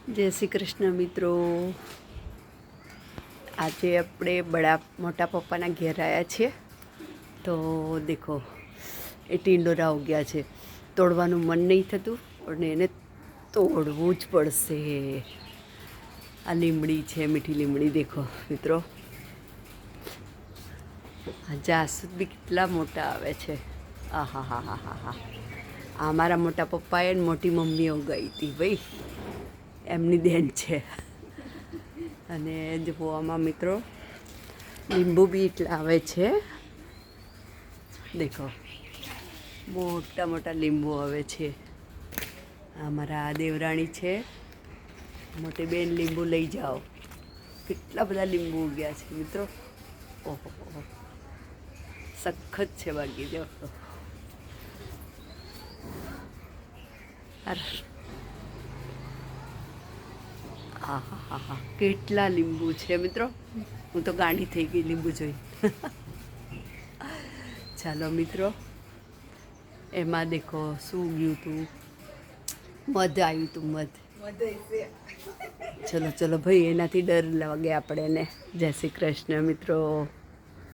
જય શ્રી કૃષ્ણ મિત્રો. આજે આપણે મોટા પપ્પાના ઘેર આવ્યા છીએ. તો દેખો એ ટીંડોરા ઉગ્યા છે. તોડવાનું મન નહીં થતું પણ એને તોડવું જ પડશે. આ લીમડી છે, મીઠી લીમડી. દેખો મિત્રો, આ જાસૂદ બી કેટલા મોટા આવે છે. આ હા હા હા હા હા. આ મારા મોટા પપ્પાએ ને મોટી મમ્મીએ ઉગાવી હતી ભાઈ, એમની દેન છે. અને જુઓ આમાં મિત્રો લીંબુ બી એટલા આવે છે. દેખો મોટા મોટા લીંબુ આવે છે. આ મારા દેવરાણી છે, મોટી બેન લીંબુ લઈ જાઓ. કેટલા બધા લીંબુ ઉગ્યા છે મિત્રો. ઓહો સખત છે બાકી જો. હા હા હા હા, કેટલા લીંબુ છે મિત્રો. હું તો ગાંડી થઈ ગઈ લીંબુ જોઈ. ચાલો મિત્રો, એમાં દેખો શું ઉગ્યું હતું. મધ આવ્યું હતું, મધ. ચલો ચલો ભાઈ, એનાથી ડર લાગે આપણે ને. જય શ્રી કૃષ્ણ મિત્રો.